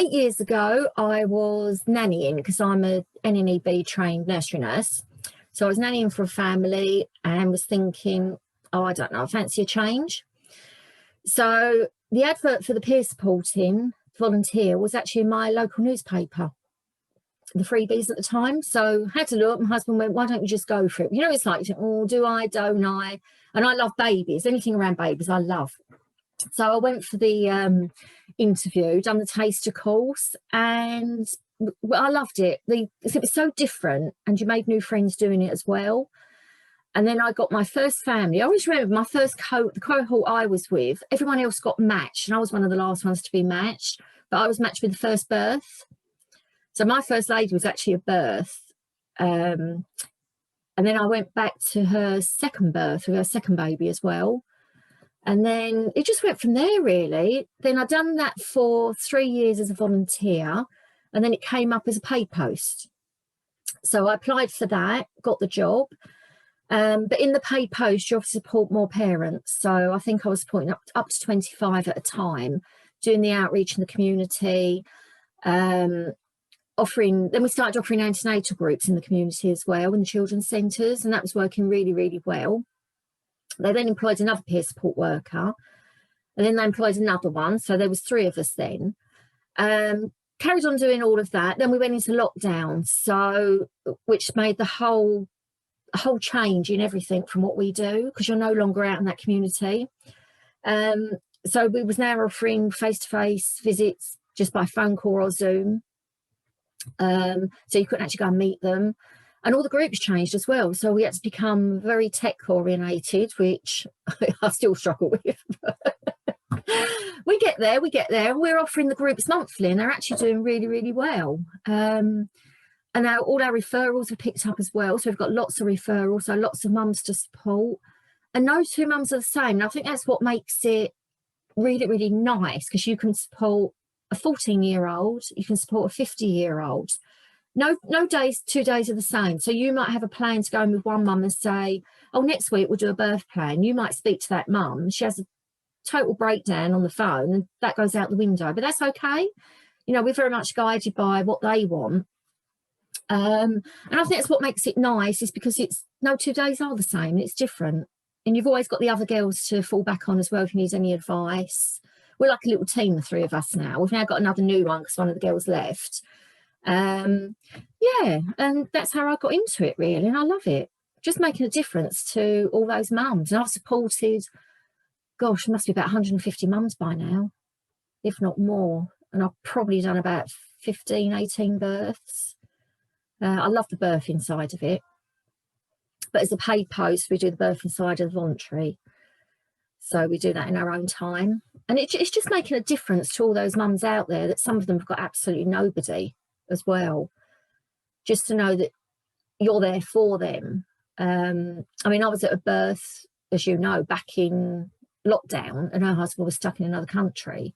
8 years ago, I was nannying because I'm a NNEB trained nursery nurse. So I was nannying for a family and was thinking, oh, I don't know, I fancy a change. So the advert for the peer supporting volunteer was actually in my local newspaper, the freebies at the time. So I had to look. My husband went, why don't you just go for it? You know, it's like, oh, do I, don't I? And I love babies. Anything around babies, I love. So I went for the interview, done the taster course, and I loved it. It was so different, and you made new friends doing it as well. And then I got my first family. I always remember my first the cohort I was with, everyone else got matched, and I was one of the last ones to be matched, but I was matched with the first birth. So my first lady was actually a birth. And then I went back to her second birth with her second baby as well. And then it just went from there, really. Then I'd done that for 3 years as a volunteer, and then it came up as a paid post. So I applied for that, got the job. But in the paid post, you obviously support more parents. So I think I was supporting up to 25 at a time, doing the outreach in the community, then we started offering antenatal groups in the community as well, in the children's centres, and that was working really, really well. They then employed another peer support worker, and then they employed another one. So there was 3 of us then. Carried on doing all of that. Then we went into lockdown, so which made the whole change in everything from what we do, because you're no longer out in that community. So we was now offering face-to-face visits just by phone call or Zoom. So you couldn't actually go and meet them. And all the groups changed as well. So we had to become very tech orientated, which I still struggle with. we get there. We're offering the groups monthly, and they're actually doing really, really well. And now all our referrals are picked up as well. So we've got lots of referrals, so lots of mums to support. And no 2 mums are the same. And I think that's what makes it really, really nice, because you can support a 14-year-old, you can support a 50-year-old. No 2 days are the same. So you might have a plan to go in with one mum and say, oh, next week we'll do a birth plan. You might speak to that mum. She has a total breakdown on the phone, and that goes out the window. But that's okay. You know, we're very much guided by what they want. And I think that's what makes it nice, is because it's no 2 days are the same. It's different. And you've always got the other girls to fall back on as well if you need any advice. We're like a little team, the 3 of us now. We've now got another new one because one of the girls left. Yeah, and that's how I got into it, really, and I love it. Just making a difference to all those mums. And I've supported, gosh, it must be about 150 mums by now, if not more. And I've probably done about 15, 18 births. I love the birthing side of it. But as a paid post, we do the birthing side of the voluntary. So we do that in our own time. And it's just making a difference to all those mums out there, that some of them have got absolutely nobody as well. Just to know that you're there for them. I mean, I was at a birth, as you know, back in lockdown, and her husband was stuck in another country.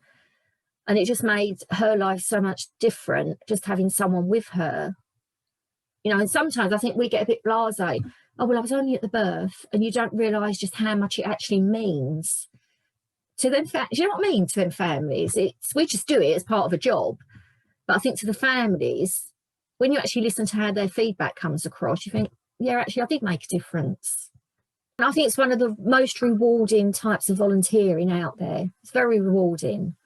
And it just made her life so much different, just having someone with her. You know, and sometimes I think we get a bit blasé. Oh, well, I was only at the birth, and you don't realise just how much it actually means to them. Do you know what I mean? To them families, we just do it as part of a job. But I think to the families, when you actually listen to how their feedback comes across, you think, yeah, actually, I did make a difference. And I think it's one of the most rewarding types of volunteering out there. It's very rewarding.